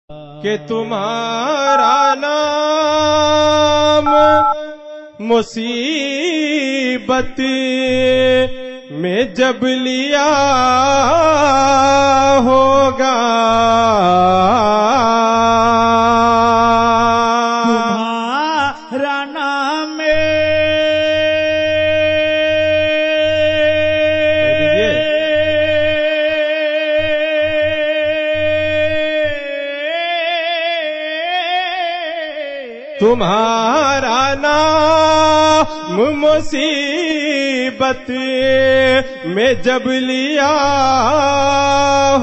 کہ تمہارا نام مصیبت میں جب لیا ہوگا تمہارا نام تمہارا نام مصیبت میں جب لیا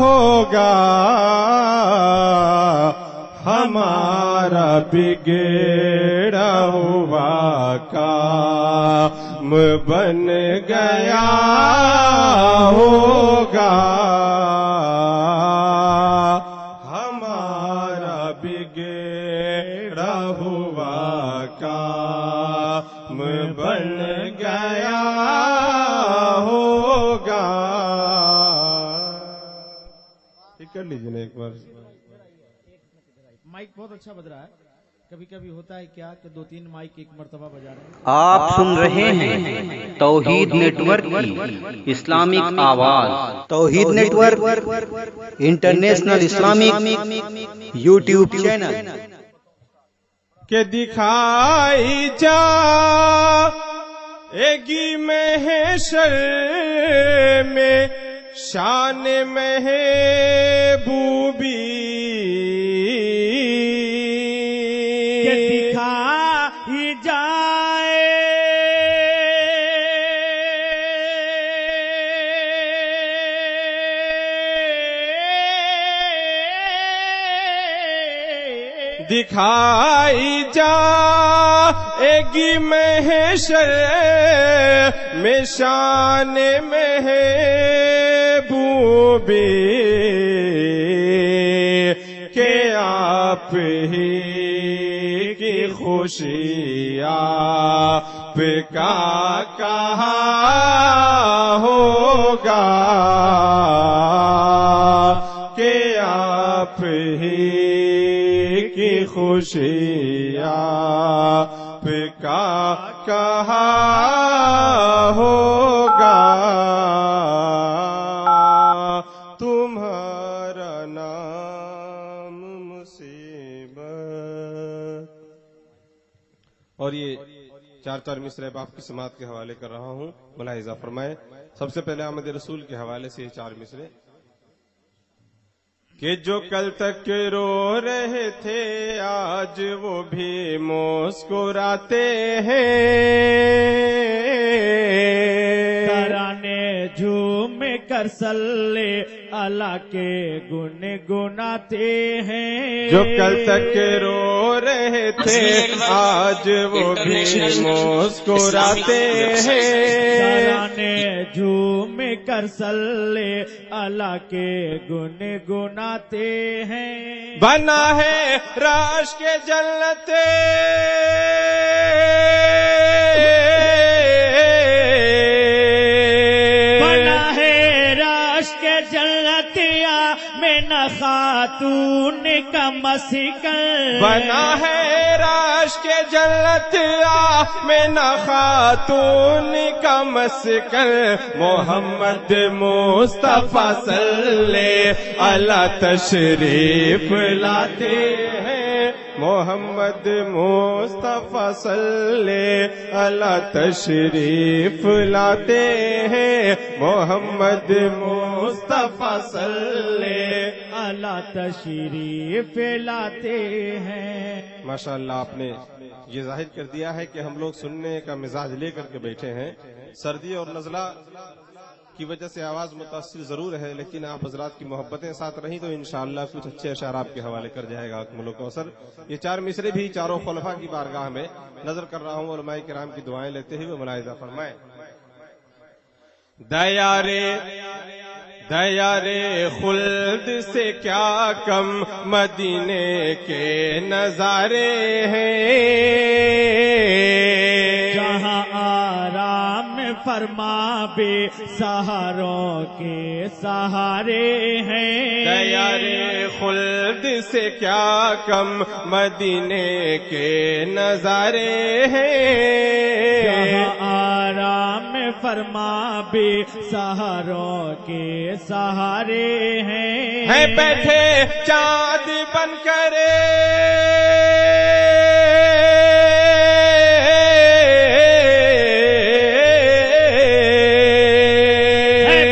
ہوگا ہمارا بگڑا ہوا کام بن گیا ہوگا ہمارا بگڑا ہوا کام بن گیا ہوگا. ٹھیک کر لیجیے نا ایک بار. مائک بہت اچھا بج رہا ہے. کبھی کبھی ہوتا ہے کیا کہ 2-3 مائک ایک مرتبہ بجا رہے ہیں. آپ سن رہے ہیں توحید نیٹ ورک کی اسلامک آواز. Tauheed network international Islamic YouTube channel. کہ دکھائی جائے گی محشر میں شان محبوبی. کہ دکھائی جائے دکھائی جائے گی محشر میں شان محبوبی. کہ آپ ہی کی خوشی آپ کا کہا ہوگا. کہ آپ ہی کی خوشی آپ کا کہا ہوگا. تمہارا نام مصیبت. اور یہ 4 مصرع آپ کی سماعت کے حوالے کر رہا ہوں. ملاحظہ فرمائیں. سب سے پہلے آمد رسول کے حوالے سے یہ 4 مصرع کہ جو کل تک رو رہے تھے آج وہ بھی مسکراتے ہیں. ترانے جھوم کر صلی اللہ کے گنگناتے ہیں. جو کل تک رو رہے تھے آج وہ بھی مسکراتے ہیں. ترانے جھوم کر صلی اللہ کے گنگناتے ہیں. بنا ہے راش کے جنت بنا ہے راش کے جنتیا میں نہ خاتون کا مسکن. بنا ہے راش کے جنت میں نہ خاتون کا مسکن. محمد مصطفیٰ صلی اللہ تشریف لاتے ہیں. محمد مصطفیٰ صلی اللہ تشریف لاتے ہیں. محمد مصطفیٰ صلی اللہ تشریف لاتے ہیں. ماشاءاللہ آپ نے یہ ظاہر کر دیا ہے کہ ہم لوگ سننے کا مزاج لے کر کے بیٹھے ہیں. سردی اور نزلہ کی وجہ سے آواز متاثر ضرور ہے لیکن آپ حضرات کی محبتیں ساتھ رہیں تو انشاءاللہ کچھ اچھے اشعار آپ کے حوالے کر جائے گا اکمل و کوثر. یہ 4 مصرع بھی چاروں خلفاء کی بارگاہ میں نظر کر رہا ہوں. علماء کرام کی دعائیں لیتے ہوئے ملاحظہ فرمائیں. دیارے خلد سے کیا کم مدینے کے نظارے ہیں. جہاں آرام فرما بے سہاروں کے سہارے ہیں دیار خلد سے کیا کم مدینے کے نظارے ہیں آرام فرما بے سہاروں کے سہارے ہیں بیٹھے چاند بن کرے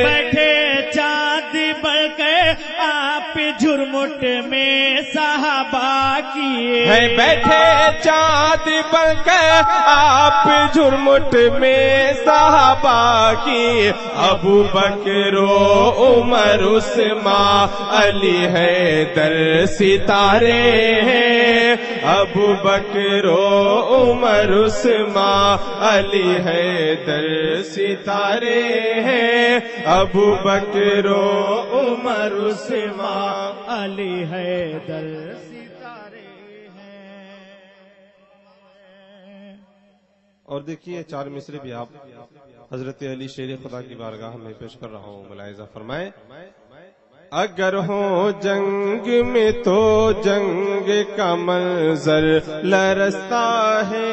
بیٹھے چاند بن کے آپ جھرمٹ میں صحابہ کیے بیٹھے چاند بن کر آپ جھرمٹ میں صحابہ کی ابو بکر و عمر عثمان علی حیدر ستارے ہیں ابو بکر و عمر عثمان علی حیدر ستارے ہیں ابو بکر و عمر عثمان علی حیدر ستارے ہیں اور دیکھیے چار مصرے بھی آپ حضرت علی شیر خدا کی بارگاہ میں پیش کر رہا ہوں ملاحظہ فرمائے اگر ہو جنگ میں تو جنگ کا منظر لرزتا ہے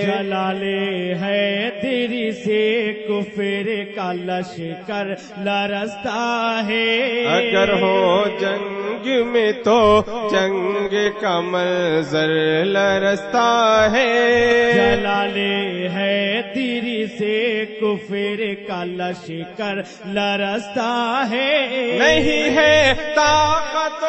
جلالے ہے تیری سے کفر کا لشکر لرزتا ہے اگر ہو جنگ میں تو جنگ کا منظر لرزتا ہے جلالے ہے تیری سے کفر کا لشکر لرزتا ہے نہیں ہے طاقت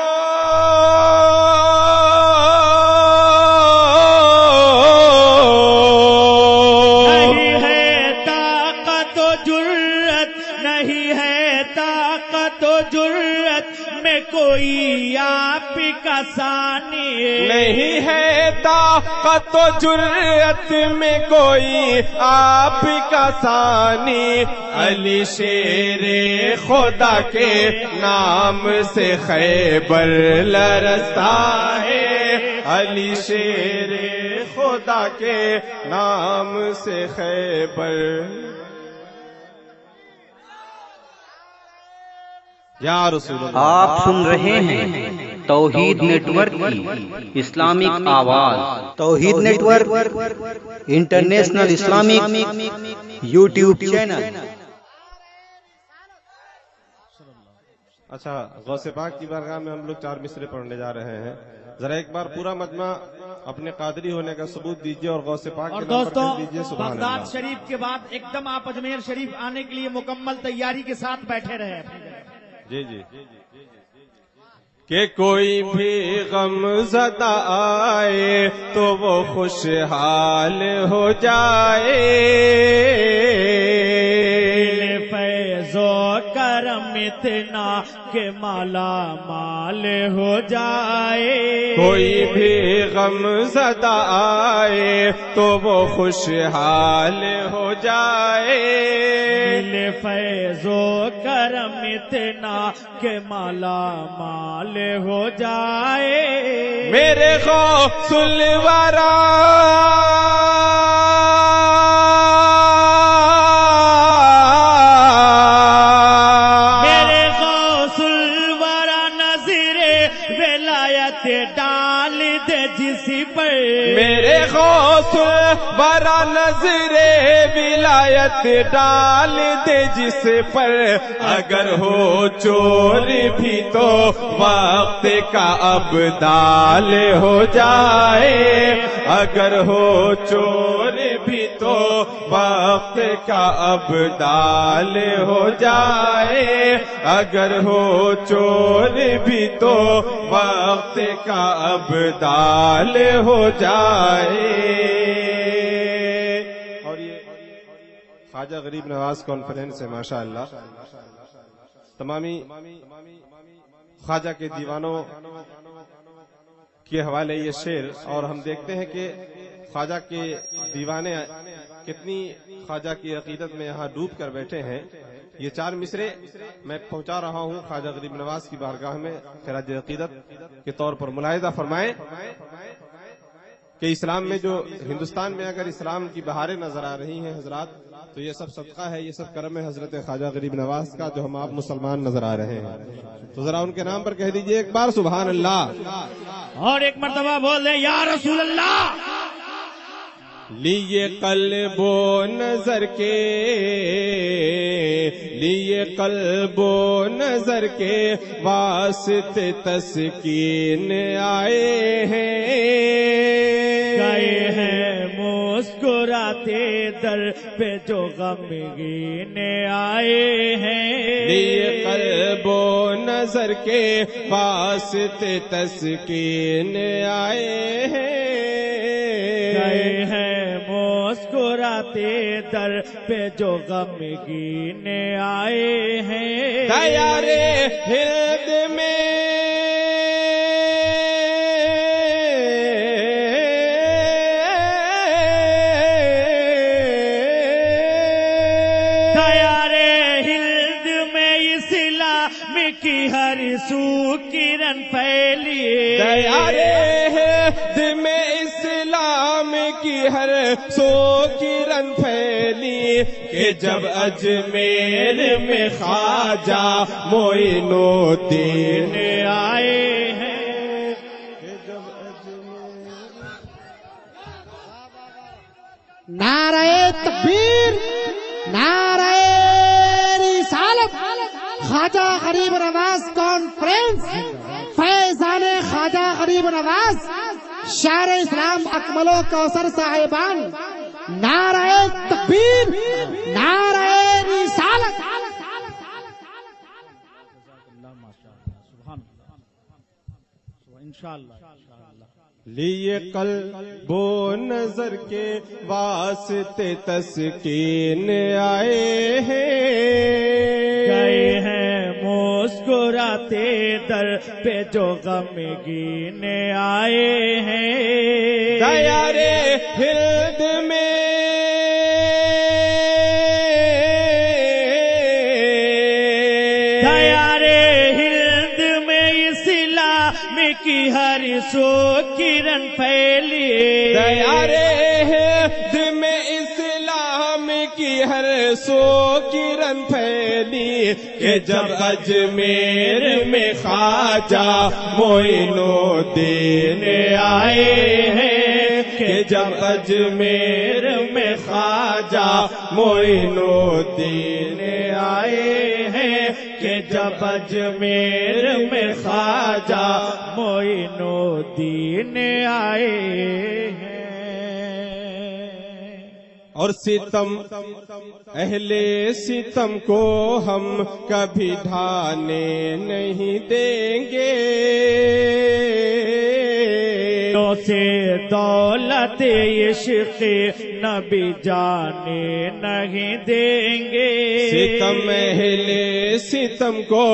نہیں ہے طاقت و جرت نہیں ہے طاقت و جرت میں کوئی آپ کا ثانی نہیں ہے طاقت و جرت میں کوئی آپ کا ثانی علی شیر خدا کے نام سے خیبر لرزتا ہے علی شیر خدا کے نام سے خیبر یا رسول اللہ آپ سن رہے ہیں توحید نیٹ ورک کی اسلامک آواز Tauheed network international Islamic YouTube channel اچھا غوث پاک کی بارگاہ میں ہم لوگ چار مصرے پڑھنے جا رہے ہیں ذرا ایک بار پورا مجمع اپنے قادری ہونے کا ثبوت دیجیے اور غوث پاک اور کے نام پر دوستوں کہہ دیجیے سبحان بغداد اللہ شریف کے بعد ایک دم آپ اجمیر شریف آنے کے لیے مکمل تیاری کے ساتھ بیٹھے رہے جی جی کہ کوئی بھی غم زدہ آئے تو وہ خوشحال ہو جائے فیض و کرم اتنا کہ مالا مال ہو جائے کوئی بھی غم زدہ آئے تو وہ خوشحال ہو جائے فیض و کرم اتنا کہ مالا مال ہو جائے میرے غوث الورا میرے غوث الورا نظر ولایت ڈال دے جس پر میرے غوث الورا نظر ولایت ڈال دے جس پر اگر ہو چور بھی تو وقت کا ابدال ہو جائے اگر ہو چور بھی تو وقت کا ابدال ہو جائے اگر ہو چور بھی تو وقت کا ابدال ہو جائے اور یہ خواجہ غریب نواز کانفرنس ہے ماشاءاللہ تمامی خواجہ کے دیوانوں کے حوالے یہ شعر اور ہم دیکھتے ہیں کہ خواجہ کے دیوانے کتنی خواجہ کی عقیدت میں یہاں ڈوب کر بیٹھے ہیں یہ چار مصرے میں پہنچا رہا ہوں خواجہ غریب نواز کی بارگاہ میں خراج عقیدت کے طور پر ملاحظہ فرمائیں کہ اسلام میں جو ہندوستان میں اگر اسلام کی بہاریں نظر آ رہی ہیں حضرات، تو یہ سب صدقہ ہے، یہ سب کرم ہے حضرت خواجہ غریب نواز کا، جو ہم آپ مسلمان نظر آ رہے ہیں۔ تو ذرا ان کے نام پر کہہ دیجئے ایک بار سبحان اللہ، اور ایک مرتبہ بول دیں یا رسول اللہ۔ لیے قلب و نظر کے، لیے قلب و نظر کے واسطے تسکین آئے ہیں، گئے ہیں مسکراتے در پہ جو غمگین آئے ہیں، لیے قلب و نظر کے واسطے تسکین آئے ہیں، گئے ہیں مسکراتے در پہ جو غمگین آئے ہیں، دیار ہند میں کی ہر سو کرن پھیلی، دیار ہند میں اسلام کی ہر سو کرن پھیلی، کہ جب اجمیر میں خواجہ معین الدین آئے ہیں، نعرہ تکبیر، نعرہ رسالت، خواجہ غریب نواز کانفرنس، فیضان خواجہ غریب نواز، شار اسلام اکمل و کوثر صاحبان، نعرہ تکبیر، نعرہ رسالت۔ لیے قلب و نظر کے واسطے تسکین آئے ہیں، گئے ہیں مسکراتے در پہ جو غمگین آئے ہیں، دیار ہند میں کی ہر سو کرن پھیلی، دیار ہند میں اسلام کی ہر سو کرن پھیلی، کہ جب اجمیر میں خواجہ معین الدین آئے ہیں، کہ جب اجمیر میں خواجہ معین الدین آئے ہیں، کہ جب اجمیر میں خواجہ معین الدین آئے ہیں۔ اور ستم اہل ستم کو ہم کبھی ڈھانے نہیں دیں گے، سے دولت عشق نبی جانے نہیں دیں گے، ستم اہل ستم کو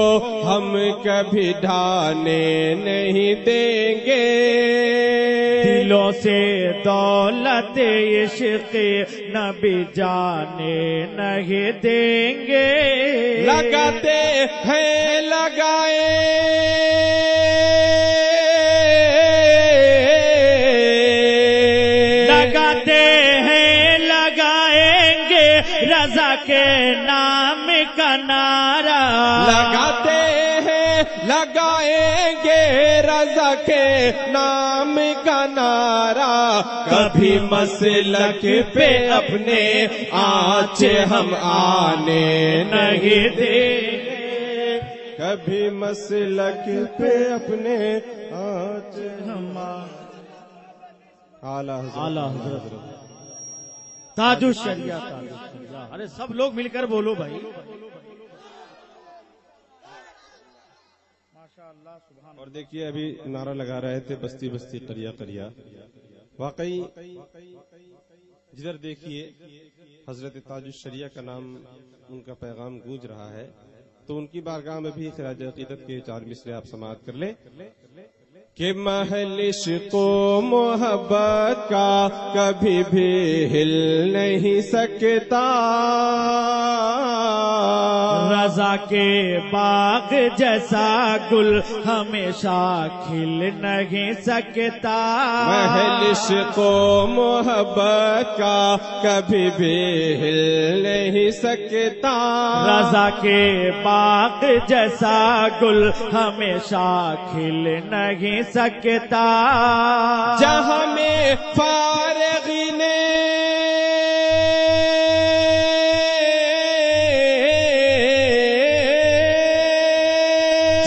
ہم کبھی ڈھانے نہیں دیں گے، دلوں سے دولت عشق نبی جانے نہیں دیں گے، لگاتے ہیں لگائے رضا کے نام کا نعرہ، لگاتے ہیں لگائیں گے رضا کے نام کا نعرہ، کبھی مسلک پہ اپنے آنچ ہم آنے نہیں دیں گے، کبھی مسلک پہ اپنے آنچ ہم اعلیٰ حضرت تاج الشریعہ، ارے سب لوگ مل کر بولو بھائی۔ اور دیکھیے ابھی نعرہ لگا رہے تھے بستی بستی قریہ قریہ، واقعی جدھر دیکھیے حضرت تاج الشریعہ کا نام، ان کا پیغام گونج رہا ہے، تو ان کی بارگاہ میں بھی خراج عقیدت کے 4 مصرے آپ سماعت کر لیں کہ محل عشق و محبت کا کبھی بھی ہل نہیں سکتا، رضا کے باغ جیسا گل ہمیشہ کھل نہیں سکتا، محل عشق و محبت کا کبھی بھی ہل نہیں سکتا، رضا کے باغ جیسا گل ہمیشہ کھل نہیں سکتا، جہاں میں فارغین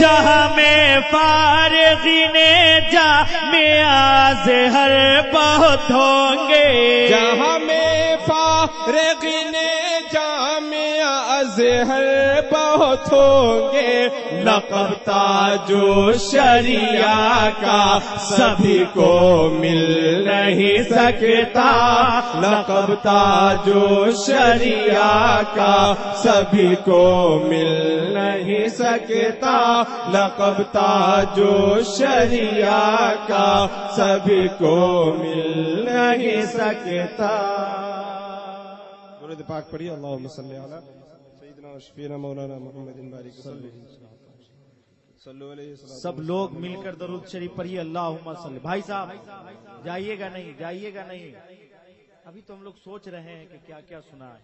جہاں میں فارغین جامعہ ازہر بہت ہوں گے، جہاں میں فارغین جامعہ ازہر بہت ہوں گے، لقب تاج و شریعہ کا سبھی کو مل نہیں سکتا، لقب تاج و شریعہ کا سبھی کو مل نہیں سکتا، لقب تاج و شریعہ کا سبھی کو مل نہیں سکتا۔ درود پاک پڑھیے، اللہم صلی علی سیدنا و شفیعنا مولانا محمد بارک وسلم۔ سب لوگ مل کر درود شریف پڑھیے، اللہم صلی۔ بھائی صاحب جائیے گا نہیں، جائیے گا نہیں، ابھی تو ہم لوگ سوچ رہے ہیں کہ کیا کیا سنا ہے،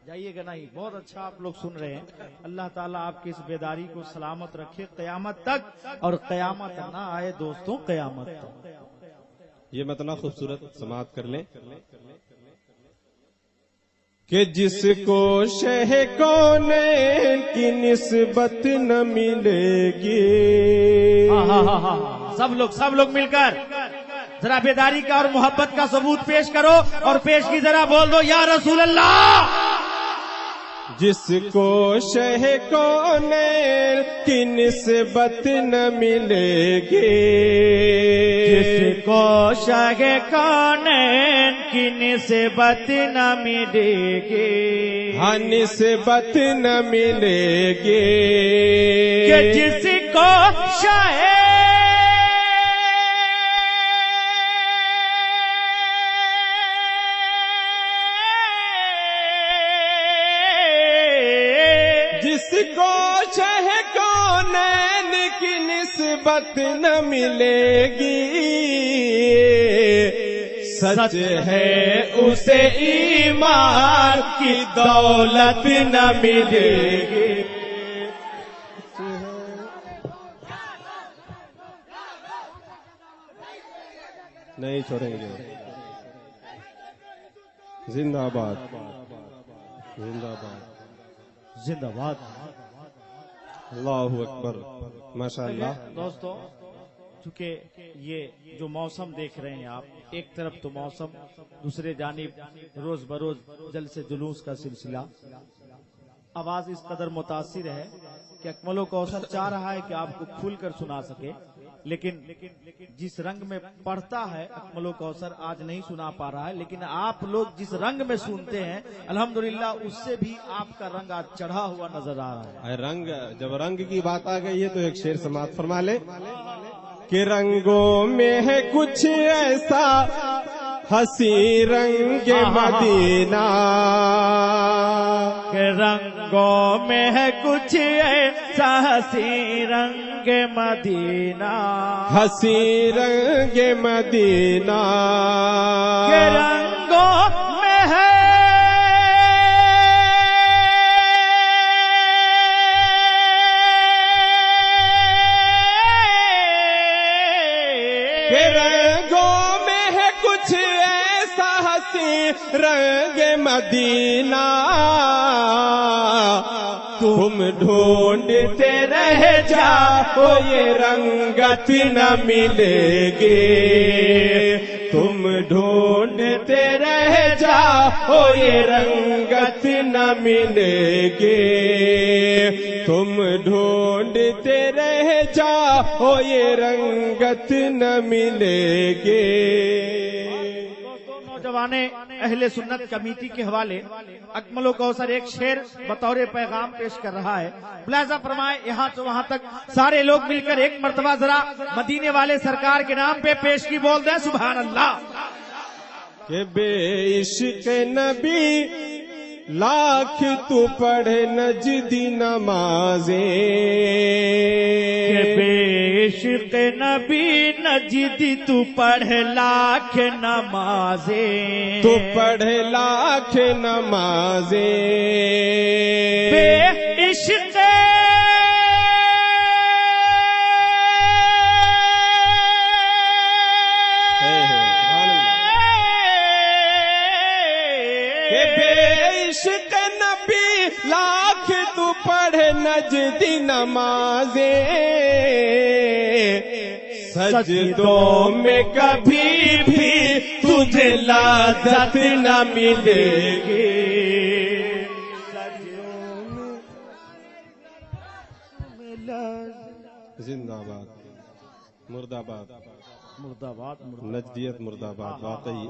جائیے گا نہیں، بہت اچھا آپ لوگ سن رہے ہیں۔ اللہ تعالیٰ آپ کی اس بیداری کو سلامت رکھے قیامت تک، اور قیامت نہ آئے دوستوں قیامت تک۔ یہ مطلع خوبصورت سماعت کر لیں کہ جس کو شہ کونین کی نسبت نہ ملے گی، سب لوگ مل کر ذرا بیداری کا اور محبت کا ثبوت پیش کرو، اور پیش کی ذرا بول دو یا رسول اللہ۔ جس کو شہ کونین کی نسبت نہ ملے گی، جس کو شہ کونین کی نسبت نہ ملے گی، ہاں نسبت نہ ملے گی، کہ جس کو شہ جس کو شہ کونین کی نسبت نہ ملے گی، سچ ہے اسے ایمان کی دولت نہ ملے گی۔ نہیں چھوڑیں گے، زندہ باد، زندہ باد، زندہ باد۔ اللہ اکبر، ماشاءاللہ۔ دوستو چونکہ یہ جو موسم دیکھ رہے ہیں آپ، ایک طرف تو موسم، دوسرے جانب روز بروز جلسے سے جلوس کا سلسلہ، آواز اس قدر متاثر ہے کہ اکمل و کوثر چاہ رہا ہے کہ آپ کو کھل کر سنا سکے، لیکن جس رنگ میں پڑھتا ہے اکمل و کوثر آج نہیں سنا پا رہا ہے، لیکن آپ لوگ جس رنگ میں سنتے ہیں الحمدللہ اس سے بھی آپ کا رنگ آج چڑھا ہوا نظر آ رہا ہے۔ رنگ، جب رنگ کی بات آ گئی ہے تو ایک شعر سماعت فرما لے کہ رنگوں میں ہے کچھ ایسا ہنسی رنگ مدینہ، کہ رنگوں میں ہے کچھ ایسا ہنسی رنگ مدینہ، ہنسی رنگ مدینہ، کہ رنگوں میں ہے کہ رنگوں میں ہے کچھ ایسا ہنسی رنگ مدینہ، تم ڈھونڈتے رہ جاؤ یہ رنگت نہ ملے گی، تم ڈھونڈتے رہ جاؤ یہ رنگت نہ ملے گی، تم ڈھونڈتے رہ جاؤ یہ رنگت نہ ملے گی۔ نوجوان اہل سنت کمیٹی کے حوالے اکمل و کوثر ایک شعر بطور پیغام پیش کر رہا ہے، ملاحظہ فرمائے یہاں سے وہاں تک سارے لوگ مل کر ایک مرتبہ ذرا مدینے والے سرکار کے نام پہ پیش کی بول دیں سبحان اللہ۔ کہ بے عشق نبی لاکھ تو پڑھے نجدی نمازیں، کہ بے عشق نبی نجدی تو پڑھ لاکھ نمازیں، تو پڑھے لاکھ نمازیں، بے عشق عشق نبی لاکھ تو پڑھے نجدی نمازیں، سجدوں میں کبھی بھی تجھے لذت نہ ملے گی، زندہ باد مرد آباد، مرد آباد، نجدیت مرد آباد۔ واقعی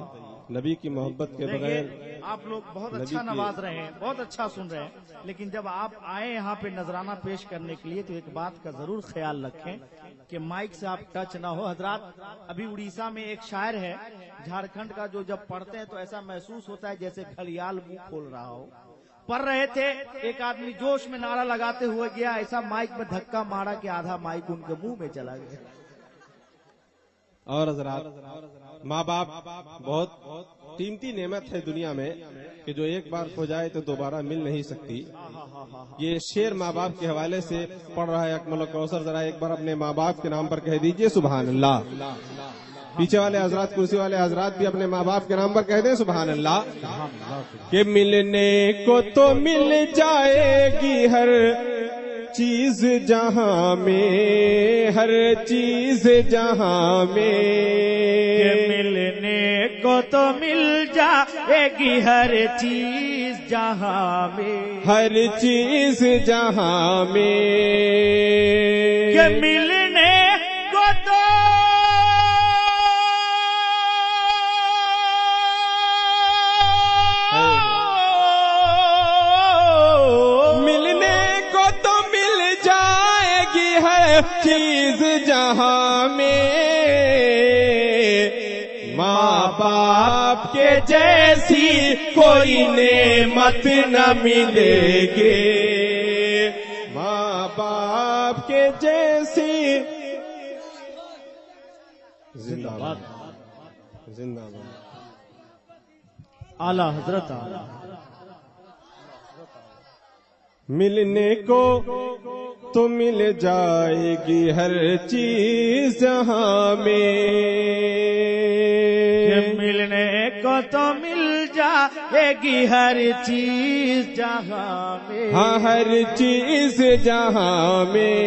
نبی کی محبت کے بغیر آپ لوگ بہت اچھا نواز رہے ہیں، بہت اچھا سن رہے ہیں، لیکن جب آپ آئے یہاں پہ نذرانہ پیش کرنے کے لیے تو ایک بات کا ضرور خیال رکھیں کہ مائک سے آپ ٹچ نہ ہو۔ حضرات ابھی اڑیسہ میں ایک شاعر ہے جھارکھنڈ کا، جو جب پڑھتے ہیں تو ایسا محسوس ہوتا ہے جیسے گھڑیال منہ کھول رہا ہو۔ پڑھ رہے تھے، ایک آدمی جوش میں نعرہ لگاتے ہوئے گیا، ایسا مائک میں دھکا مارا کہ آدھا مائک ان کے منہ میں چلا گیا۔ اور حضرات ماں باپ بہت قیمتی نعمت ہے دنیا میں کہ جو ایک بار کھو جائے تو دوبارہ مل نہیں سکتی۔ یہ شعر ماں باپ کے حوالے سے پڑھ رہا ہے اکمل الکوثر، ذرا ایک بار اپنے ماں باپ کے نام پر کہہ دیجئے سبحان اللہ۔ پیچھے والے حضرات، کرسی والے حضرات بھی اپنے ماں باپ کے نام پر کہہ دیں سبحان اللہ۔ کہ ملنے کو تو مل جائے گی ہر چیز جہاں میں، ہر چیز جہاں میں، کہ ملنے کو تو مل جائے گی ہر چیز جہاں میں، ہر چیز جہاں میں، کہ ملنے کو تو چیز جہاں میں، ماں باپ کے جیسی کوئی نعمت نہ ملے گی، ماں باپ کے جیسی۔ زندہ باد، زندہ باد اعلیٰ حضرت۔ ملنے کو تو مل جائے گی ہر چیز جہاں میں، ملنے کو تو مل جائے گی ہر چیز جہاں میں، ہاں ہر چیز جہاں میں،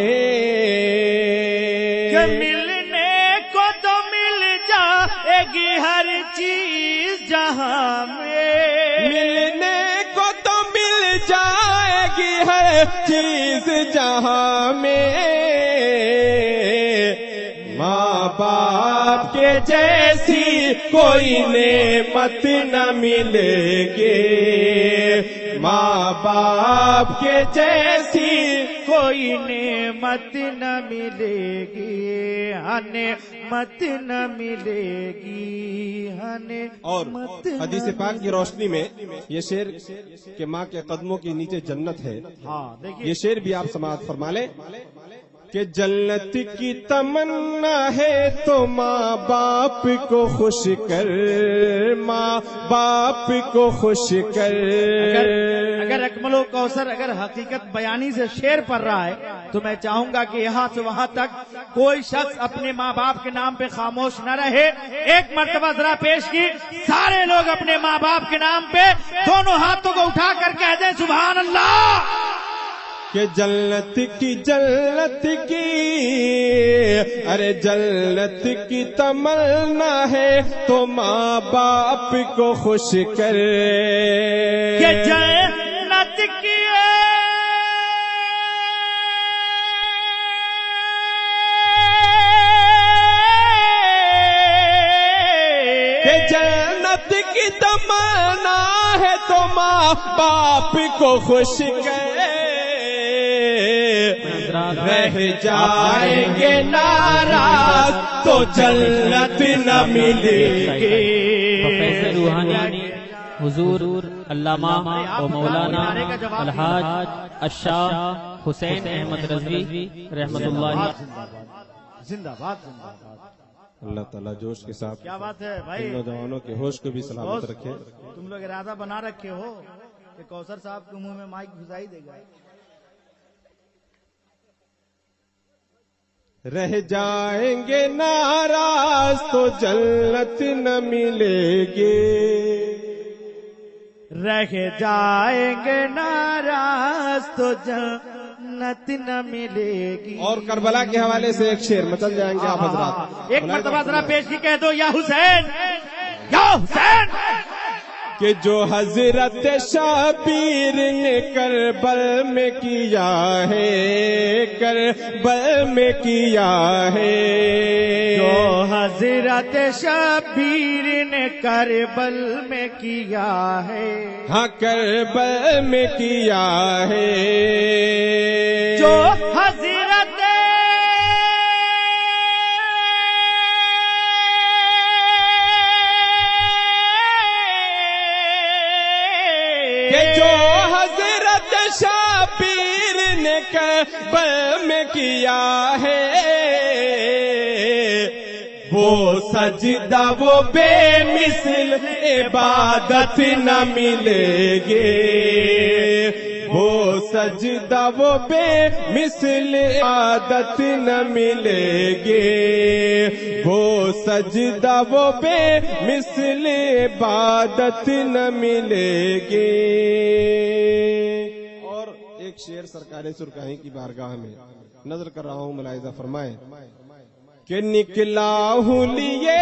کہ ملنے کو تو مل جائے گی ہر چیز جہاں میں، ملنے کو تو مل جائے گی ہر چیز جہاں میں، ماں باپ کے جیسی کوئی نعمت نہ ملے گی، ماں باپ کے جیسی کوئی نعمت نہ ملے گی، نعمت نہ ملے گی، اور حدیث پاک کی روشنی میں یہ شعر کہ ماں کے قدموں کے نیچے جنت ہے، ہاں دیکھیے یہ شعر بھی آپ سماعت فرما لیں کہ جنت کی تمنا ہے تو ماں باپ کو خوش کر، ماں باپ کو خوش کر۔ اگر اکمل الکوثر اگر حقیقت بیانی سے شعر پڑھ رہا ہے تو میں چاہوں گا کہ یہاں سے وہاں تک کوئی شخص اپنے ماں باپ کے نام پہ خاموش نہ رہے۔ ایک مرتبہ ذرا پیش کی، سارے لوگ اپنے ماں باپ کے نام پہ دونوں ہاتھوں کو اٹھا کر کہہ دیں سبحان اللہ۔ کہ جنت کی ارے جنت کی تمنا ہے تو ماں باپ کو خوش کر، کہ جنت کی جنت کی تمنا ہے تو ماں باپ کو خوش کرے، رہ جائیں گے ناراض تو جنت نہ ملے گی۔ حضور علامہ و مولانا الحاج الشاہ حسین احمد رضوی رحمۃ اللہ زندہ باد زندہ باد. اللہ تعالیٰ جوش کے ساتھ کیا بات ہے بھائی. ان نوجوانوں کے ہوش کو بھی سلامت رکھے. تم لوگ ارادہ بنا رکھے ہو کہ کوثر صاحب کے منہ میں مائک گھسائی دے گا. رہ جائیں گے ناراض تو جنت نہ ملے گی. رہ جائیں گے ناراض تو جنت نہ ملے گی. اور کربلا کے حوالے سے ایک شعر مچل جائیں گے آپ حضرات. ایک مرتبہ ذرا پیش کی کہہ دو یا حسین یا حسین. کہ جو حضرت شبیر نے کربل میں کیا ہے، کربل میں کیا ہے، جو حضرت شبیر نے کربل میں کیا ہے، ہاں کربل میں کیا ہے، جو حضرت شبیر نے کربل میں کیا ہے، وہ سجدہ وہ بے مثل عبادت نہ ملے گی. وہ سجدہ وہ بے مثل عبادت نہ ملے گی. وہ سجدہ وہ بے مثل عبادت نہ ملے گی. ایک شعر سرکار سرکاہی کی بارگاہ میں نظر کر رہا ہوں، ملاحظہ فرمائیں کہ نکلا ہوں لیے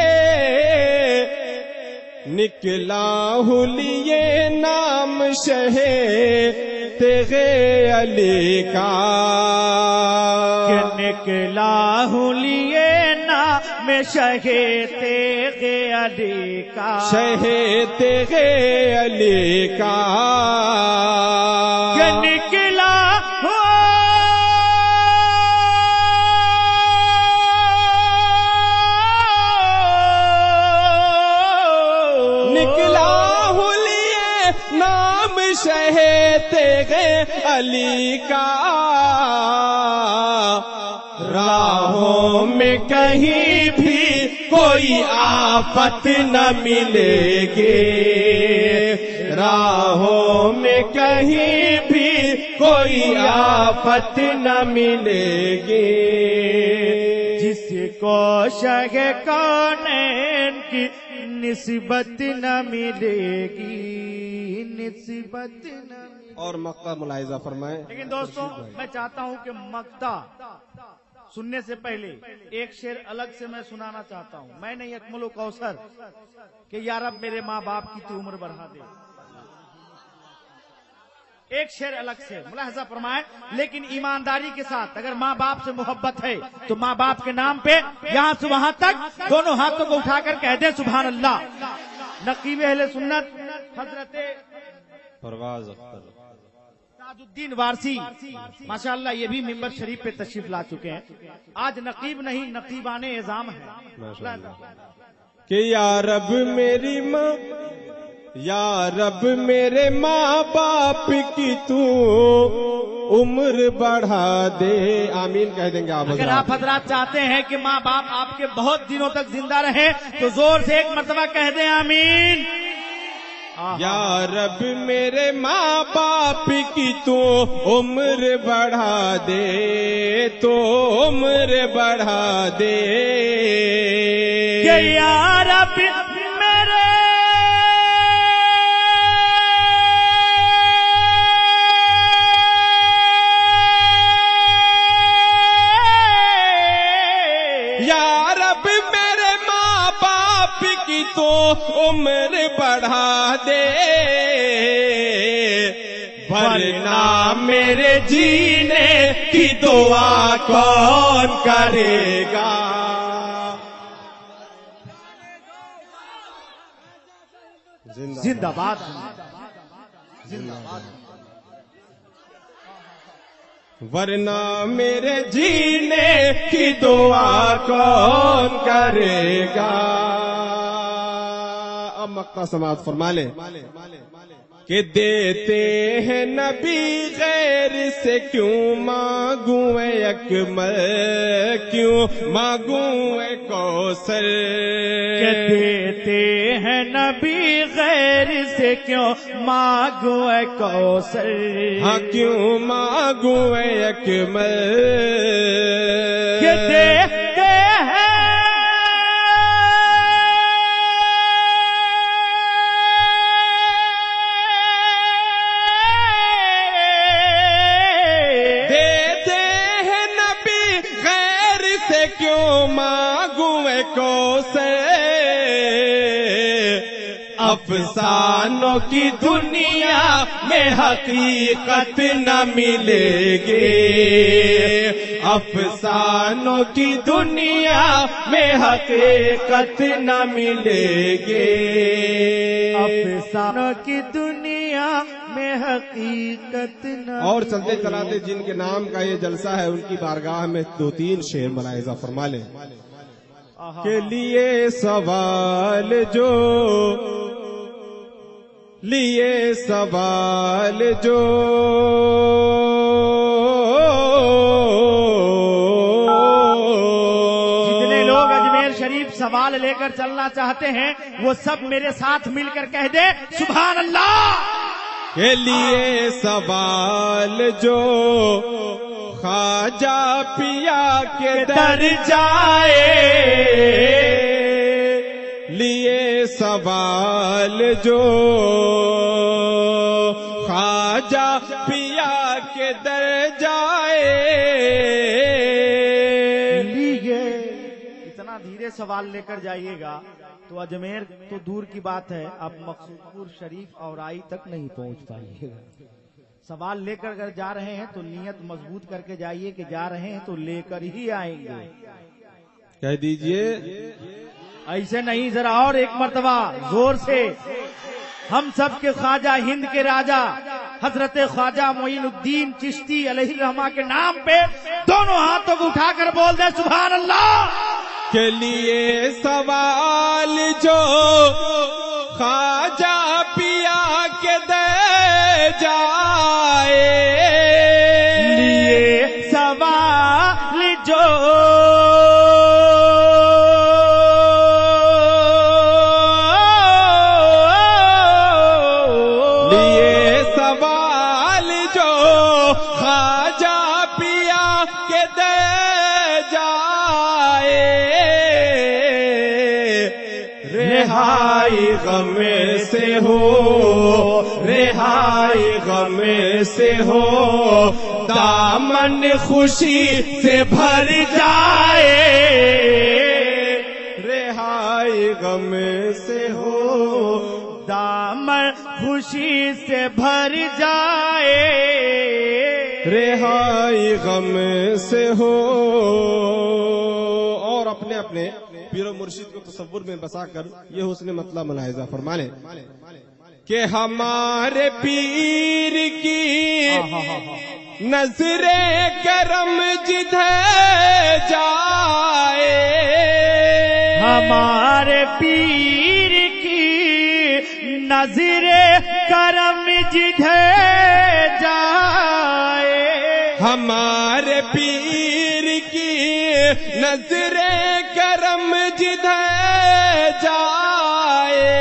نام شہ تیغ علی کا. کہ نکلا ہوں لیے نام شہ تیغ علی کا، شہ تیغ علی کا. کہ نکلا ہوں لیے نام شہ تیغ علی کا. راہوں میں کہیں بھی کوئی آفت نہ ملے گی. راہوں میں کہیں بھی کوئی آفت نہ ملے گی. جس کو شہ کونین کی نسبت نہ ملے گی، نسبت نہ ملے گی. اور مقطع ملاحظہ فرمائیں. لیکن دوستوں میں چاہتا ہوں کہ مقطع سننے سے پہلے ایک شعر الگ سے میں سنانا چاہتا ہوں. میں نہیں اکمل و کوثر کہ یا رب میرے ماں باپ کی تو عمر بڑھا دے. ایک شعر الگ سے ملاحظہ فرمائیں، لیکن ایمانداری کے ساتھ. اگر ماں باپ سے محبت ہے تو ماں باپ کے نام پہ یہاں سے وہاں تک دونوں ہاتھوں کو اٹھا کر کہہ دیں سبحان اللہ. نقیب اہل سنت حضرت پرواز اختر تاج الدین وارسی ماشاءاللہ یہ بھی ممبر شریف پہ تشریف لا چکے ہیں. آج نقیب نہیں نقیبان اعظام ہے. کہ یا رب میری ماں، یا رب میرے ماں باپ کی تو عمر بڑھا دے. آمین کہہ دیں گے آپ اگر آپ حضرات چاہتے ہیں کہ ماں باپ آپ کے بہت دنوں تک زندہ رہیں تو زور سے ایک مرتبہ کہہ دیں آمین. یا رب میرے ماں باپ کی تو عمر بڑھا دے، تو عمر بڑھا دے. کہ یا رب میرے کی تو عمر بڑھا دے، ورنہ میرے جینے کی دعا کون کرے گا. زندہ باد زندہ باد. ورنہ میرے جینے کی دعا کون کرے گا. اب مقطع سماعت فرما لیں کہ دیتے ہیں نبی غیر سے کیوں مانگوں اے اکمل، کیوں مانگوں اے کوثر، کہ دیتے ہیں نبی غیر سے کیوں مانگوں اے کوثر، ہاں کیوں مانگوں اے اکمل، کہ دیتے ہیں افسانوں کی دنیا میں حقیقت نہ ملے گی، افسانوں کی دنیا میں حقیقت نہ ملے گی، افسانوں کی دنیا میں حقیقت نہ۔ اور چلتے چلاتے جن کے نام کا یہ جلسہ ہے ان کی بارگاہ میں 2-3 شعر ملاحظہ فرما لیں کے لیے سوال جو لیے سوال جو جتنے لوگ اجمیر شریف سوال لے کر چلنا چاہتے ہیں وہ سب میرے ساتھ مل کر کہہ دیں سبحان اللہ۔ کے لیے سوال جو خواجہ پیا کے در جائے، لیے سوال جو خواجہ پیا کے در جائے، لیے اتنا دھیرے سوال لے کر جائیے گا تو اجمیر تو دور کی بات ہے، اب مقصود پور شریف اور آئی تک نہیں پہنچ پائیے گا۔ سوال لے کر اگر جا رہے ہیں تو نیت مضبوط کر کے جائیے کہ جا رہے ہیں تو لے کر ہی آئیں گے، کہہ دیجئے ایسے نہیں، ذرا اور ایک مرتبہ زور سے۔ ہم سب کے خواجہ ہند کے راجا حضرت خواجہ معین الدین چشتی علیہ الرحمہ کے نام پہ دونوں ہاتھوں کو اٹھا کر بول دیں سبحان اللہ۔ کے لیے سوال جو خواجہ پیا کے دے جائے، لیے سوال جو لیے سوال جو خواجہ پیا کے دے جائے، رہائی غم سے ہو، رہائی غم سے ہو، دامن خوشی سے بھر جائے، رہائی غم سے ہو، دامن خوشی سے بھر جائے، رہائی غم سے ہو۔ اور اپنے اپنے پیر و مرشد کو تصور میں بسا کر یہ حسن مطلب ملاحظہ فرما لیں کہ ہمارے پیر کی نظر کرم جدھر جائے، ہمارے پیر کی نظر کرم جدھر جائے، ہمارے پیر کی نظر کرم جدھر جائے،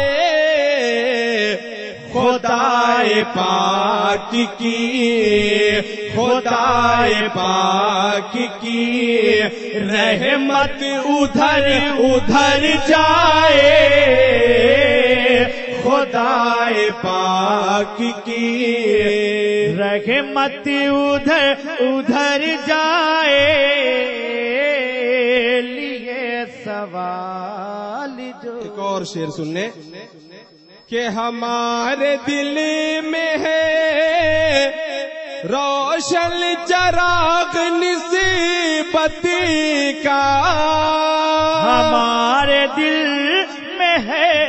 خدائے پاک کی، خدائے پاک کی رحمت ادھر ادھر جائے، خدائے پاک کی رحمت ادھر ادھر جائے، لیے سوال جو۔ ایک اور شعر سننے کہ ہمارے دل میں ہے روشن چراغ نسبت کا، ہمارے دل میں ہے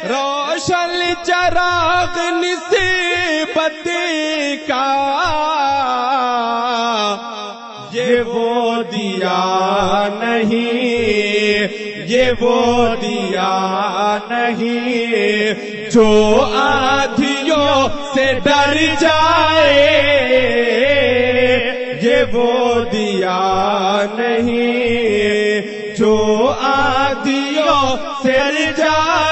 روشن چراغ نصیبت کا یہ وہ دیا نہیں، یہ وہ دیا نہیں جو آندھیوں سے ڈر جائے، یہ وہ دیا نہیں جو آندھیوں سے ڈر جائے۔